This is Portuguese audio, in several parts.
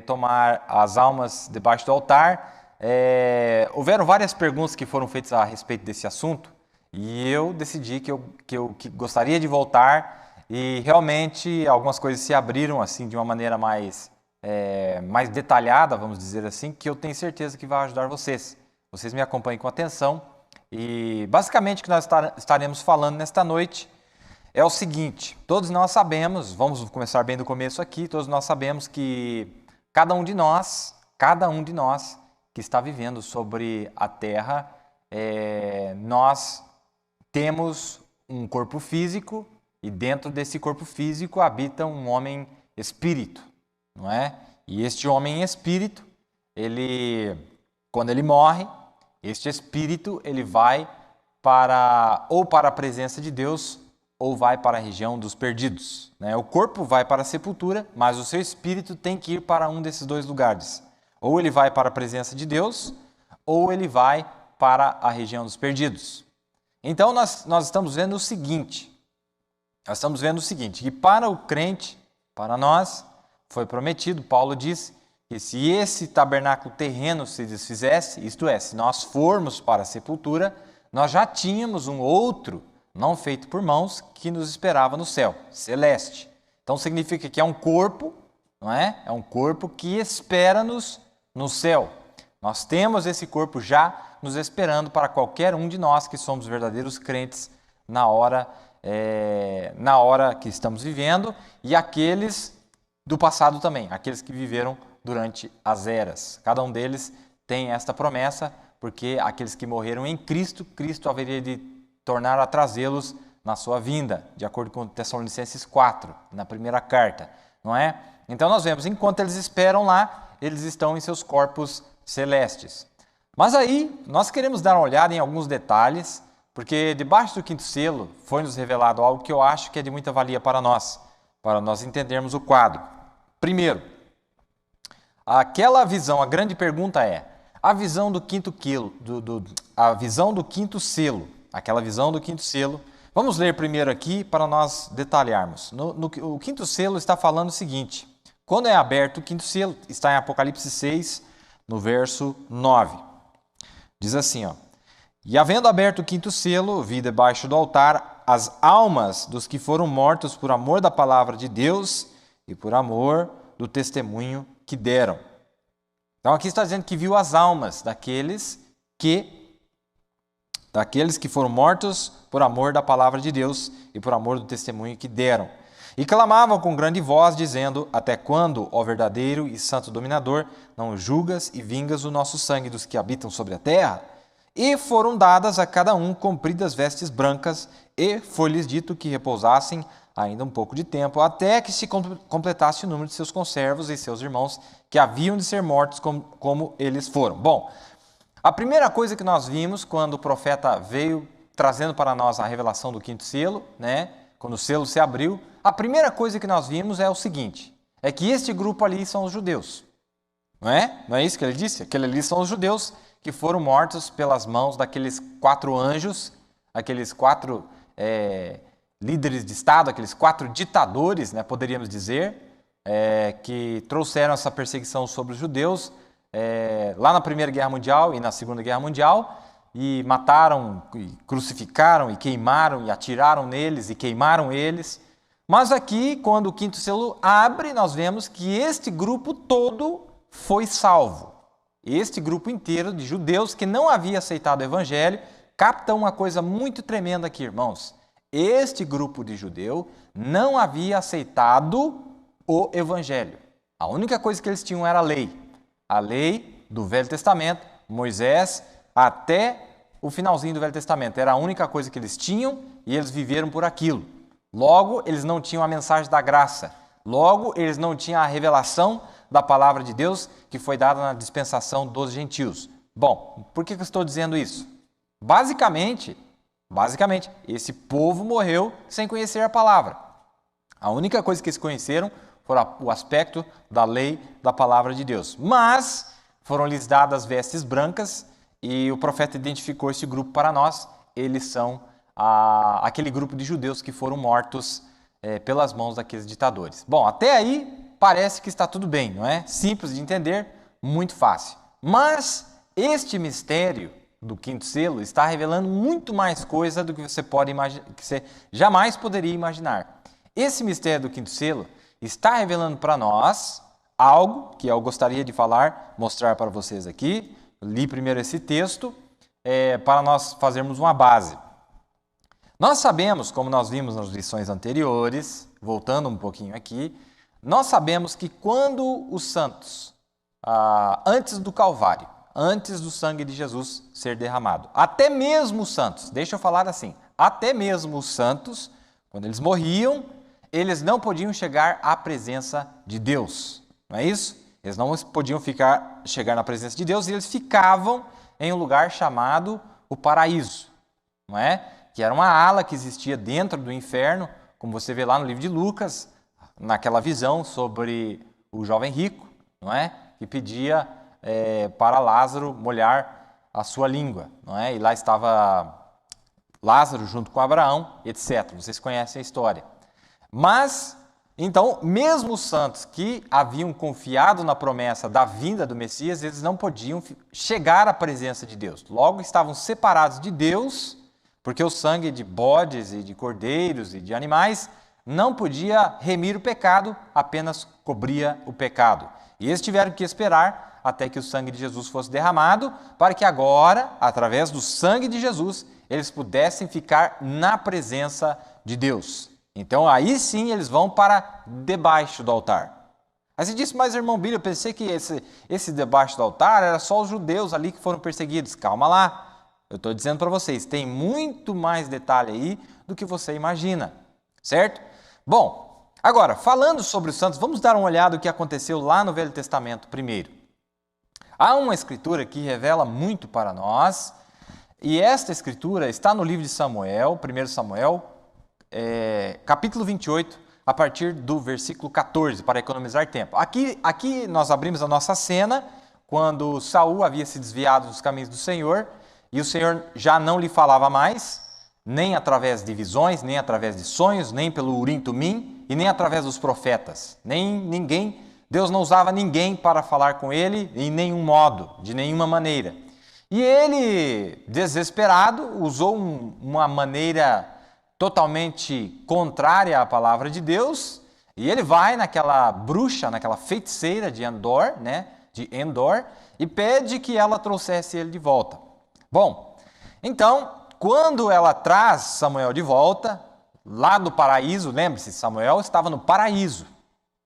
tomar as almas debaixo do altar. Houveram várias perguntas que foram feitas a respeito desse assunto e eu decidi que gostaria de voltar e realmente algumas coisas se abriram assim de uma maneira mais detalhada, vamos dizer assim, que eu tenho certeza que vai ajudar vocês. Vocês me acompanhem com atenção e basicamente o que nós estaremos falando nesta noite é o seguinte: todos nós sabemos, vamos começar bem do começo aqui, todos nós sabemos que cada um de nós que está vivendo sobre a Terra, nós temos um corpo físico e dentro desse corpo físico habita um homem espírito, não é? E este homem espírito, quando ele morre, este espírito ele vai para a presença de Deus ou vai para a região dos perdidos, né? O corpo vai para a sepultura, mas o seu espírito tem que ir para um desses dois lugares. Ou ele vai para a presença de Deus, ou ele vai para a região dos perdidos. Então nós estamos vendo o seguinte, que para o crente, para nós, foi prometido, Paulo diz, que se esse tabernáculo terreno se desfizesse, isto é, se nós formos para a sepultura, nós já tínhamos um outro, não feito por mãos, que nos esperava no céu, celeste. Então significa que é um corpo, não é? É um corpo que espera-nos no céu. Nós temos esse corpo já nos esperando para qualquer um de nós que somos verdadeiros crentes na hora que estamos vivendo e aqueles do passado também, aqueles que viveram durante as eras. Cada um deles tem esta promessa, porque aqueles que morreram em Cristo, Cristo haveria de tornar a trazê-los na sua vinda, de acordo com Tessalonicenses 4, na primeira carta, não é? Então nós vemos, enquanto eles esperam lá, eles estão em seus corpos celestes. Mas aí, nós queremos dar uma olhada em alguns detalhes, porque debaixo do quinto selo foi nos revelado algo que eu acho que é de muita valia para nós entendermos o quadro. Primeiro, aquela visão, a grande pergunta é, a visão do quinto selo, aquela visão do quinto selo. Vamos ler primeiro aqui para nós detalharmos. O quinto selo está falando o seguinte: quando é aberto o quinto selo, está em Apocalipse 6, no verso 9. Diz assim, ó: e havendo aberto o quinto selo, vi debaixo do altar as almas dos que foram mortos por amor da palavra de Deus e por amor do testemunho que deram. Então aqui está dizendo que viu as almas daqueles que foram mortos por amor da palavra de Deus e por amor do testemunho que deram. E clamavam com grande voz, dizendo: até quando, ó verdadeiro e santo dominador, não julgas e vingas o nosso sangue dos que habitam sobre a terra? E foram dadas a cada um compridas vestes brancas, e foi-lhes dito que repousassem ainda um pouco de tempo, até que se completasse o número de seus conservos e seus irmãos, que haviam de ser mortos como eles foram. Bom, a primeira coisa que nós vimos quando o profeta veio trazendo para nós a revelação do quinto selo, né? Quando o selo se abriu, a primeira coisa que nós vimos é o seguinte, é que este grupo ali são os judeus. Não é? Não é isso que ele disse? Aquele ali são os judeus que foram mortos pelas mãos daqueles 4 anjos, aqueles 4 líderes de Estado, aqueles 4 ditadores, né, poderíamos dizer, que trouxeram essa perseguição sobre os judeus lá na Primeira Guerra Mundial e na Segunda Guerra Mundial, e mataram, e crucificaram, e queimaram, e atiraram neles, e queimaram eles. Mas aqui, quando o quinto selo abre, nós vemos que este grupo todo foi salvo. Este grupo inteiro de judeus que não havia aceitado o evangelho, capta uma coisa muito tremenda aqui, irmãos. Este grupo de judeu não havia aceitado o evangelho. A única coisa que eles tinham era a lei do Velho Testamento, Moisés, até o finalzinho do Velho Testamento. Era a única coisa que eles tinham e eles viveram por aquilo. Logo, eles não tinham a mensagem da graça. Logo, eles não tinham a revelação da palavra de Deus que foi dada na dispensação dos gentios. Bom, por que eu estou dizendo isso? Basicamente, esse povo morreu sem conhecer a palavra. A única coisa que eles conheceram foi o aspecto da lei da palavra de Deus. Mas foram-lhes dadas vestes brancas e o profeta identificou esse grupo para nós. Eles são aquele grupo de judeus que foram mortos pelas mãos daqueles ditadores. Bom, até aí parece que está tudo bem, não é? Simples de entender, muito fácil. Mas este mistério do quinto selo está revelando muito mais coisa do que você pode imaginar, que você jamais poderia imaginar. Esse mistério do quinto selo está revelando para nós algo que eu gostaria de falar, mostrar para vocês aqui. Li primeiro esse texto para nós fazermos uma base. Nós sabemos, como nós vimos nas lições anteriores, voltando um pouquinho aqui, nós sabemos que quando os santos, antes do Calvário, antes do sangue de Jesus ser derramado, até mesmo os santos, deixa eu falar assim, até mesmo os santos, quando eles morriam, eles não podiam chegar à presença de Deus, não é isso? Eles não podiam chegar na presença de Deus e eles ficavam em um lugar chamado o paraíso, não é? Que era uma ala que existia dentro do inferno, como você vê lá no livro de Lucas, naquela visão sobre o jovem rico, não é? Que pedia para Lázaro molhar a sua língua, não é? E lá estava Lázaro junto com Abraão, etc. Vocês conhecem a história. Mas, então, mesmo os santos que haviam confiado na promessa da vinda do Messias, eles não podiam chegar à presença de Deus. Logo, estavam separados de Deus, porque o sangue de bodes e de cordeiros e de animais não podia remir o pecado, apenas cobria o pecado. E eles tiveram que esperar até que o sangue de Jesus fosse derramado, para que agora, através do sangue de Jesus, eles pudessem ficar na presença de Deus. Então, aí sim, eles vão para debaixo do altar. Aí você disse, mas irmão Billy, eu pensei que esse debaixo do altar era só os judeus ali que foram perseguidos. Calma lá, eu estou dizendo para vocês, tem muito mais detalhe aí do que você imagina, certo? Bom, agora, falando sobre os santos, vamos dar uma olhada no que aconteceu lá no Velho Testamento primeiro. Há uma escritura que revela muito para nós, e esta escritura está no livro de Samuel, 1 Samuel, capítulo 28, a partir do versículo 14, para economizar tempo. Aqui nós abrimos a nossa cena, quando Saul havia se desviado dos caminhos do Senhor, e o Senhor já não lhe falava mais, nem através de visões, nem através de sonhos, nem pelo Urim-Tumim, e nem através dos profetas. Deus não usava ninguém para falar com ele em nenhum modo, de nenhuma maneira. E ele, desesperado, usou uma maneira totalmente contrária à palavra de Deus, e ele vai naquela bruxa, naquela feiticeira de Endor, e pede que ela trouxesse ele de volta. Bom, então, quando ela traz Samuel de volta, lá do paraíso, lembre-se, Samuel estava no paraíso,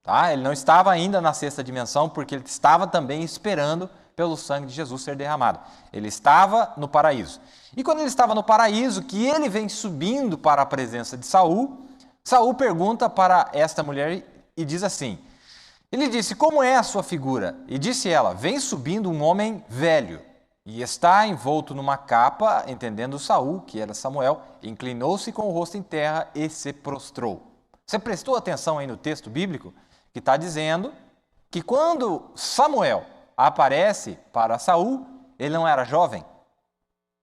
tá? Ele não estava ainda na sexta dimensão, porque ele estava também esperando pelo sangue de Jesus ser derramado. Ele estava no paraíso. E quando ele estava no paraíso, que ele vem subindo para a presença de Saul, Saul pergunta para esta mulher e diz assim, ele disse, como é a sua figura? E disse ela, vem subindo um homem velho, e está envolto numa capa, entendendo Saul, que era Samuel, inclinou-se com o rosto em terra e se prostrou. Você prestou atenção aí no texto bíblico? Que está dizendo que quando Samuel aparece para Saul, ele não era jovem.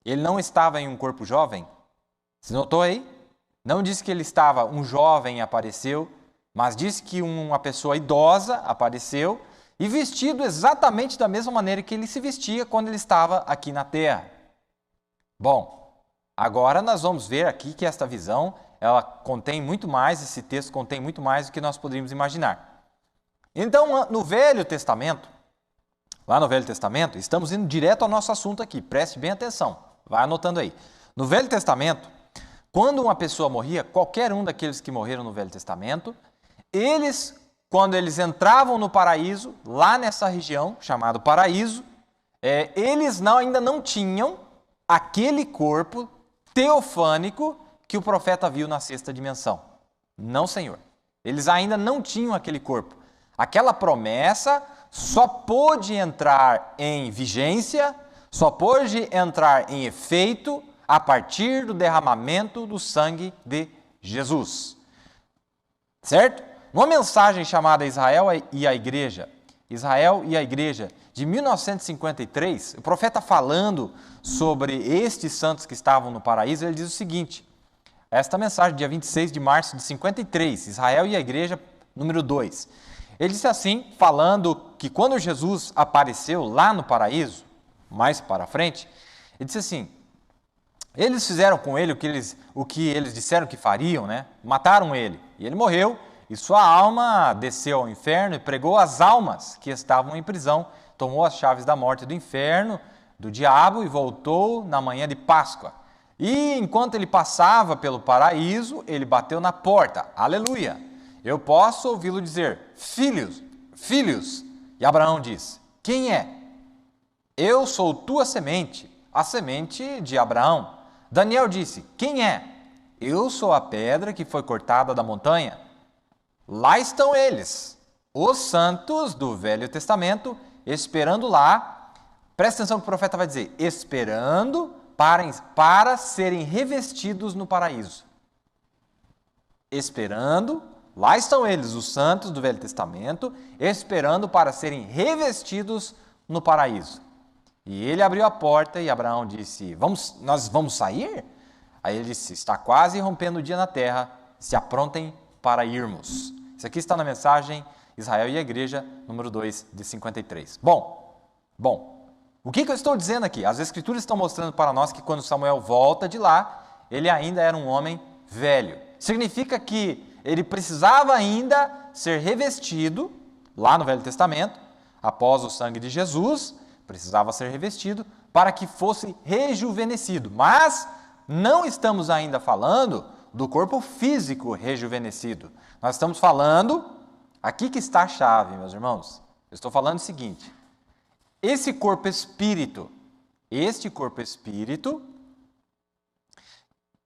Ele não estava em um corpo jovem. Você notou aí? Não disse que ele estava, um jovem apareceu, mas disse que uma pessoa idosa apareceu e vestido exatamente da mesma maneira que ele se vestia quando ele estava aqui na terra. Bom, agora nós vamos ver aqui que esta visão, ela contém muito mais, esse texto contém muito mais do que nós poderíamos imaginar. Então, no Velho Testamento, lá no Velho Testamento, estamos indo direto ao nosso assunto aqui, preste bem atenção, vai anotando aí. No Velho Testamento, quando uma pessoa morria, qualquer um daqueles que morreram no Velho Testamento, quando eles entravam no paraíso, lá nessa região, chamado paraíso, eles ainda não tinham aquele corpo teofânico que o profeta viu na sexta dimensão. Não, Senhor. Eles ainda não tinham aquele corpo. Aquela promessa só pôde entrar em vigência, só pôde entrar em efeito a partir do derramamento do sangue de Jesus. Certo? Uma mensagem chamada Israel e a Igreja, de 1953, o profeta falando sobre estes santos que estavam no paraíso, ele diz o seguinte, esta mensagem, dia 26 de março de 53, Israel e a Igreja, número 2. Ele disse assim, falando que quando Jesus apareceu lá no paraíso, mais para frente, ele disse assim, eles fizeram com ele o que eles disseram que fariam, né? Mataram ele, e ele morreu, e sua alma desceu ao inferno e pregou as almas que estavam em prisão, tomou as chaves da morte e do inferno, do diabo, e voltou na manhã de Páscoa. E enquanto ele passava pelo paraíso, ele bateu na porta. Aleluia! Eu posso ouvi-lo dizer, filhos, filhos. E Abraão disse, quem é? Eu sou tua semente, a semente de Abraão. Daniel disse, quem é? Eu sou a pedra que foi cortada da montanha. Lá estão eles, os santos do Velho Testamento, esperando lá. Presta atenção que o profeta vai dizer, esperando para serem revestidos no paraíso. Esperando, lá estão eles, os santos do Velho Testamento, esperando para serem revestidos no paraíso. E ele abriu a porta e Abraão disse, nós vamos sair? Aí ele disse, está quase rompendo o dia na terra, se aprontem para irmos. Isso aqui está na mensagem Israel e a Igreja, número 2, de 53. Bom, o que eu estou dizendo aqui? As Escrituras estão mostrando para nós que quando Samuel volta de lá, ele ainda era um homem velho. Significa que ele precisava ainda ser revestido, lá no Velho Testamento, após o sangue de Jesus, precisava ser revestido para que fosse rejuvenescido. Mas não estamos ainda falando do corpo físico rejuvenescido. Nós estamos falando, aqui que está a chave, meus irmãos. Eu estou falando o seguinte, este corpo espírito,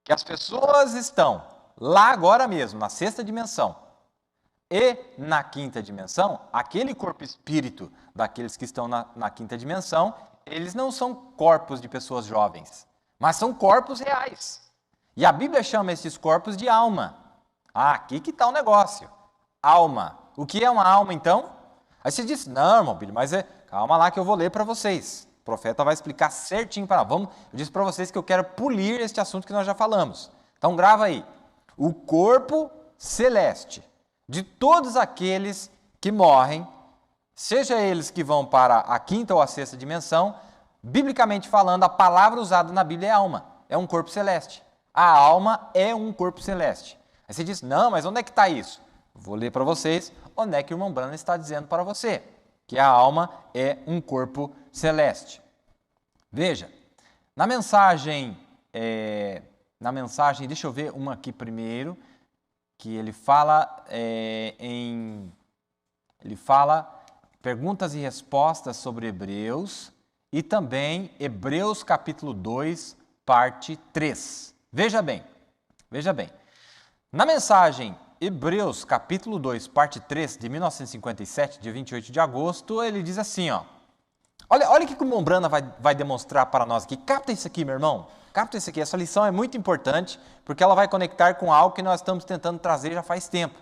que as pessoas estão lá agora mesmo, na sexta dimensão, e na quinta dimensão, aquele corpo espírito daqueles que estão na quinta dimensão, eles não são corpos de pessoas jovens, mas são corpos reais. E a Bíblia chama esses corpos de alma. Ah, aqui que está o negócio. Alma. O que é uma alma, então? Aí você diz, não, irmão Billy, mas calma lá que eu vou ler para vocês. O profeta vai explicar certinho para nós. Eu disse para vocês que eu quero polir este assunto que nós já falamos. Então grava aí. O corpo celeste de todos aqueles que morrem, seja eles que vão para a quinta ou a sexta dimensão, biblicamente falando, a palavra usada na Bíblia é alma. É um corpo celeste. A alma é um corpo celeste. Aí você diz, não, mas onde é que está isso? Vou ler para vocês onde é que o irmão Branham está dizendo para você, que a alma é um corpo celeste. Veja, na mensagem, deixa eu ver uma aqui primeiro, que ele fala perguntas e respostas sobre Hebreus e também Hebreus capítulo 2, parte 3. Veja bem. Na mensagem Hebreus capítulo 2, parte 3, de 1957, de 28 de agosto, ele diz assim, ó. Olha o que o Mombrana vai demonstrar para nós aqui. Capta isso aqui, meu irmão. Capta isso aqui. Essa lição é muito importante, porque ela vai conectar com algo que nós estamos tentando trazer já faz tempo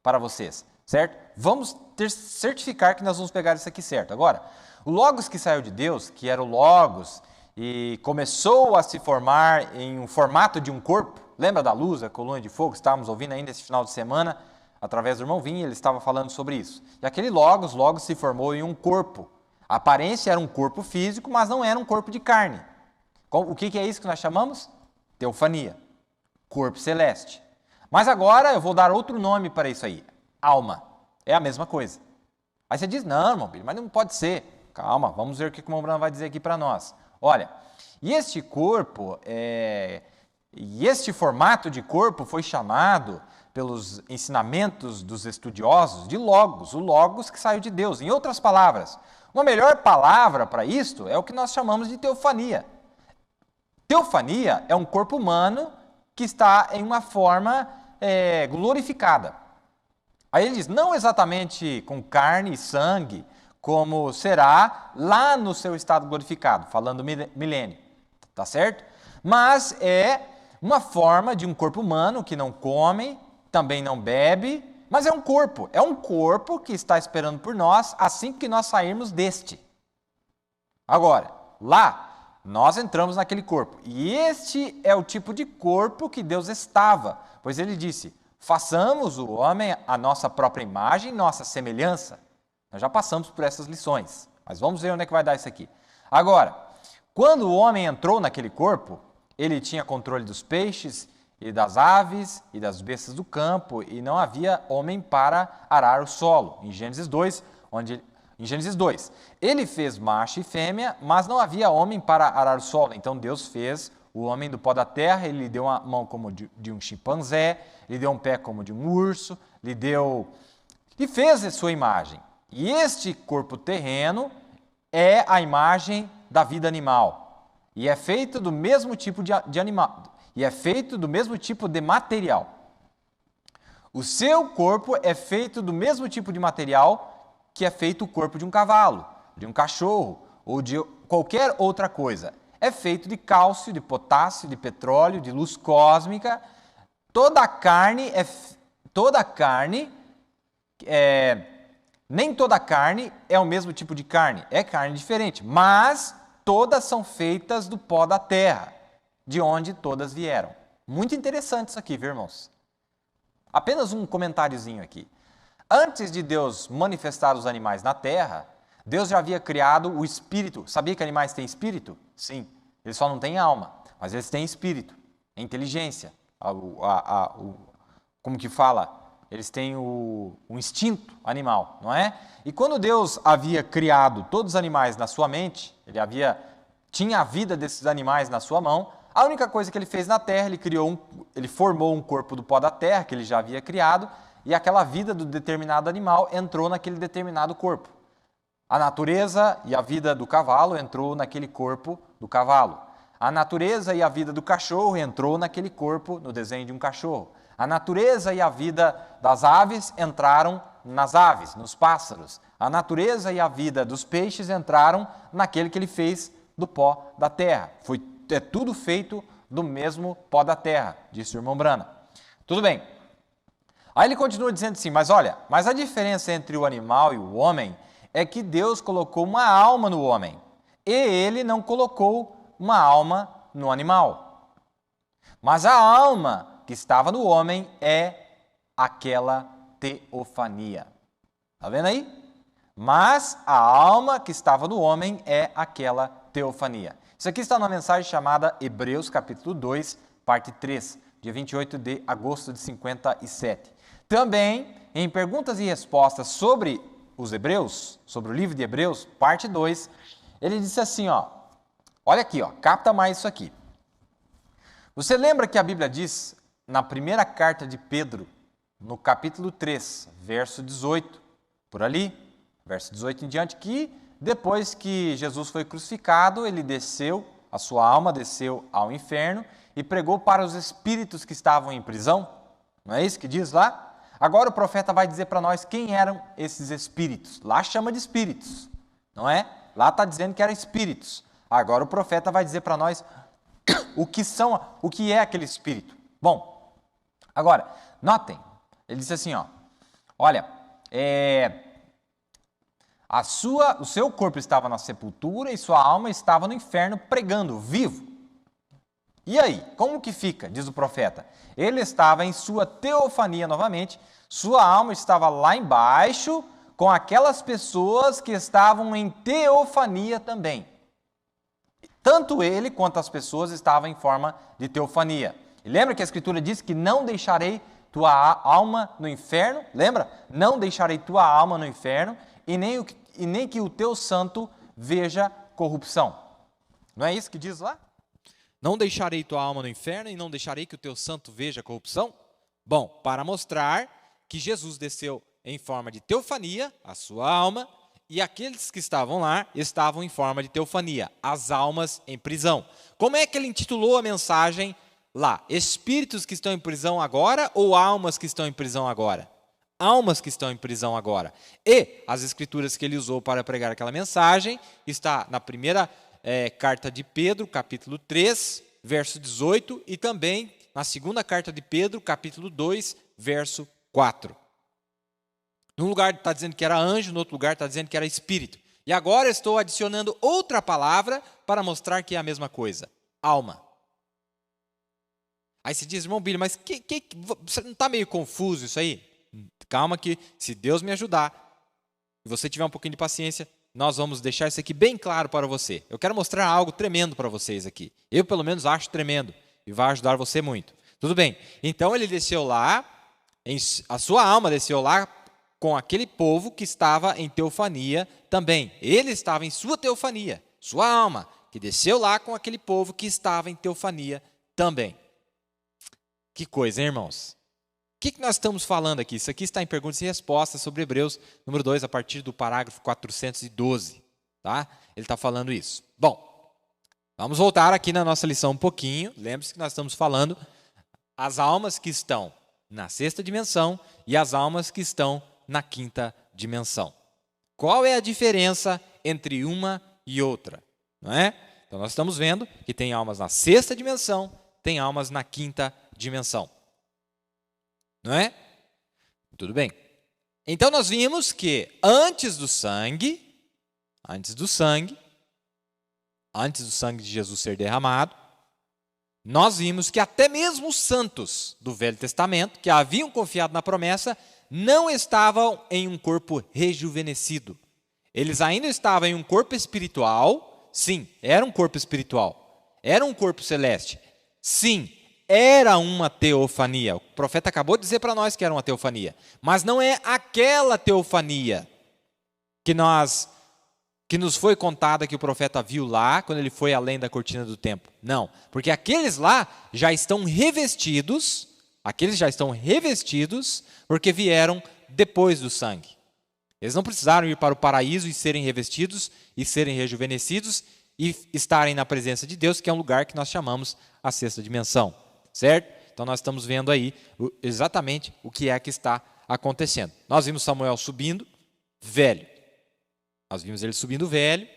para vocês, certo? Vamos certificar que nós vamos pegar isso aqui certo. Agora, o Logos que saiu de Deus, que era o Logos, e começou a se formar em um formato de um corpo. Lembra da luz, a coluna de fogo? Estávamos ouvindo ainda esse final de semana, através do irmão Vinho, ele estava falando sobre isso. E aquele Logos se formou em um corpo. A aparência era um corpo físico, mas não era um corpo de carne. O que é isso que nós chamamos? Teofania. Corpo celeste. Mas agora eu vou dar outro nome para isso aí. Alma. É a mesma coisa. Aí você diz, não, irmão, mas não pode ser. Calma, vamos ver o que o irmão Branham vai dizer aqui para nós. Olha, e este corpo, e este formato de corpo foi chamado pelos ensinamentos dos estudiosos de Logos, o Logos que saiu de Deus. Em outras palavras, uma melhor palavra para isto é o que nós chamamos de teofania. Teofania é um corpo humano que está em uma forma glorificada. Aí ele diz, não exatamente com carne e sangue, como será lá no seu estado glorificado, falando milênio, tá certo? Mas é uma forma de um corpo humano que não come, também não bebe, mas é um corpo que está esperando por nós assim que nós sairmos deste. Agora, lá, nós entramos naquele corpo, e este é o tipo de corpo que Deus estava, pois ele disse, façamos o homem a nossa própria imagem, nossa semelhança. Nós já passamos por essas lições, mas vamos ver onde é que vai dar isso aqui. Agora, quando o homem entrou naquele corpo, ele tinha controle dos peixes e das aves e das bestas do campo, e não havia homem para arar o solo. Em Gênesis 2, ele fez macho e fêmea, mas não havia homem para arar o solo. Então Deus fez o homem do pó da terra, ele lhe deu uma mão como de um chimpanzé, lhe deu um pé como de um urso, e fez a sua imagem. E este corpo terreno é a imagem da vida animal, e é feito do mesmo tipo de animal, e é feito do mesmo tipo de material. O seu corpo é feito do mesmo tipo de material que é feito o corpo de um cavalo, de um cachorro ou de qualquer outra coisa. É feito de cálcio, de potássio, de petróleo, de luz cósmica. Nem toda carne é o mesmo tipo de carne, é carne diferente, mas todas são feitas do pó da terra, de onde todas vieram. Muito interessante isso aqui, viu, irmãos? Apenas um comentáriozinho aqui. Antes de Deus manifestar os animais na terra, Deus já havia criado o espírito. Sabia que animais têm espírito? Sim. Eles só não têm alma, mas eles têm espírito, inteligência. Como que fala? Eles têm o instinto animal, não é? E quando Deus havia criado todos os animais na sua mente, tinha a vida desses animais na sua mão, a única coisa que ele fez na terra, ele formou um corpo do pó da terra, que ele já havia criado, e aquela vida do determinado animal entrou naquele determinado corpo. A natureza e a vida do cavalo entrou naquele corpo do cavalo. A natureza e a vida do cachorro entrou naquele corpo, no desenho de um cachorro. A natureza e a vida das aves entraram nas aves, nos pássaros. A natureza e a vida dos peixes entraram naquele que ele fez do pó da terra. É tudo feito do mesmo pó da terra, disse o irmão Brana. Tudo bem. Aí ele continua dizendo assim, mas a diferença entre o animal e o homem é que Deus colocou uma alma no homem e ele não colocou uma alma no animal. Mas a alma que estava no homem é aquela teofania. Está vendo aí? Mas a alma que estava no homem é aquela teofania. Isso aqui está na mensagem chamada Hebreus capítulo 2, parte 3, dia 28 de agosto de 57. Também, em perguntas e respostas sobre os Hebreus, sobre o livro de Hebreus, parte 2, ele disse assim, olha aqui, capta mais isso aqui. Você lembra que a Bíblia diz, na primeira carta de Pedro, no capítulo 3, verso 18, por ali, verso 18 em diante, que depois que Jesus foi crucificado, ele a sua alma desceu ao inferno e pregou para os espíritos que estavam em prisão. Não é isso que diz lá? Agora o profeta vai dizer para nós quem eram esses espíritos. Lá chama de espíritos, não é? Lá está dizendo que eram espíritos. Agora o profeta vai dizer para nós o que é aquele espírito. Bom, agora, notem, ele disse assim, o seu corpo estava na sepultura e sua alma estava no inferno pregando, vivo. E aí, como que fica, diz o profeta? Ele estava em sua teofania novamente, sua alma estava lá embaixo, com aquelas pessoas que estavam em teofania também. Tanto ele quanto as pessoas estavam em forma de teofania. E lembra que a Escritura diz que não deixarei tua alma no inferno? Lembra? Não deixarei tua alma no inferno e nem que o teu santo veja corrupção. Não é isso que diz lá? Não deixarei tua alma no inferno e não deixarei que o teu santo veja corrupção? Bom, para mostrar que Jesus desceu em forma de teofania, a sua alma, e aqueles que estavam lá estavam em forma de teofania, as almas em prisão. Como é que ele intitulou a mensagem lá? Espíritos que estão em prisão agora ou almas que estão em prisão agora? Almas que estão em prisão agora. E as escrituras que ele usou para pregar aquela mensagem está na primeira carta de Pedro, capítulo 3, verso 18, e também na segunda carta de Pedro, capítulo 2, verso 4. Num lugar está dizendo que era anjo, no outro lugar está dizendo que era espírito. E agora estou adicionando outra palavra para mostrar que é a mesma coisa. Alma. Aí você diz, irmão Billy, mas você não está meio confuso isso aí? Calma que se Deus me ajudar e você tiver um pouquinho de paciência, nós vamos deixar isso aqui bem claro para você. Eu quero mostrar algo tremendo para vocês aqui. Eu, pelo menos, acho tremendo e vai ajudar você muito. Tudo bem. Então, ele desceu lá, a sua alma desceu lá com aquele povo que estava em teofania também. Ele estava em sua teofania, sua alma, que desceu lá com aquele povo que estava em teofania também. Que coisa, hein, irmãos? O que nós estamos falando aqui? Isso aqui está em perguntas e respostas sobre Hebreus, número 2, a partir do parágrafo 412. Tá? Ele está falando isso. Bom, vamos voltar aqui na nossa lição um pouquinho. Lembre-se que nós estamos falando as almas que estão na sexta dimensão e as almas que estão na quinta dimensão. Qual é a diferença entre uma e outra? Não é? Então, nós estamos vendo que tem almas na sexta dimensão, tem almas na quinta dimensão. Não é? Tudo bem. Então, nós vimos que antes do sangue de Jesus ser derramado, nós vimos que até mesmo os santos do Velho Testamento, que haviam confiado na promessa, não estavam em um corpo rejuvenescido. Eles ainda estavam em um corpo espiritual. Sim, era um corpo espiritual. Era um corpo celeste. Sim, era uma teofania. O profeta acabou de dizer para nós que era uma teofania. Mas não é aquela teofania que nos foi contada que o profeta viu lá, quando ele foi além da cortina do templo. Não, porque aqueles lá já estão revestidos, porque vieram depois do sangue. Eles não precisaram ir para o paraíso e serem revestidos, e serem rejuvenescidos, e estarem na presença de Deus, que é um lugar que nós chamamos a sexta dimensão. Certo? Então nós estamos vendo aí exatamente o que é que está acontecendo. Nós vimos Samuel subindo, velho. Nós vimos ele subindo velho.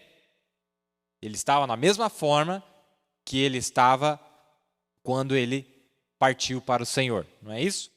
Ele estava na mesma forma que ele estava quando ele partiu para o Senhor. Não é isso?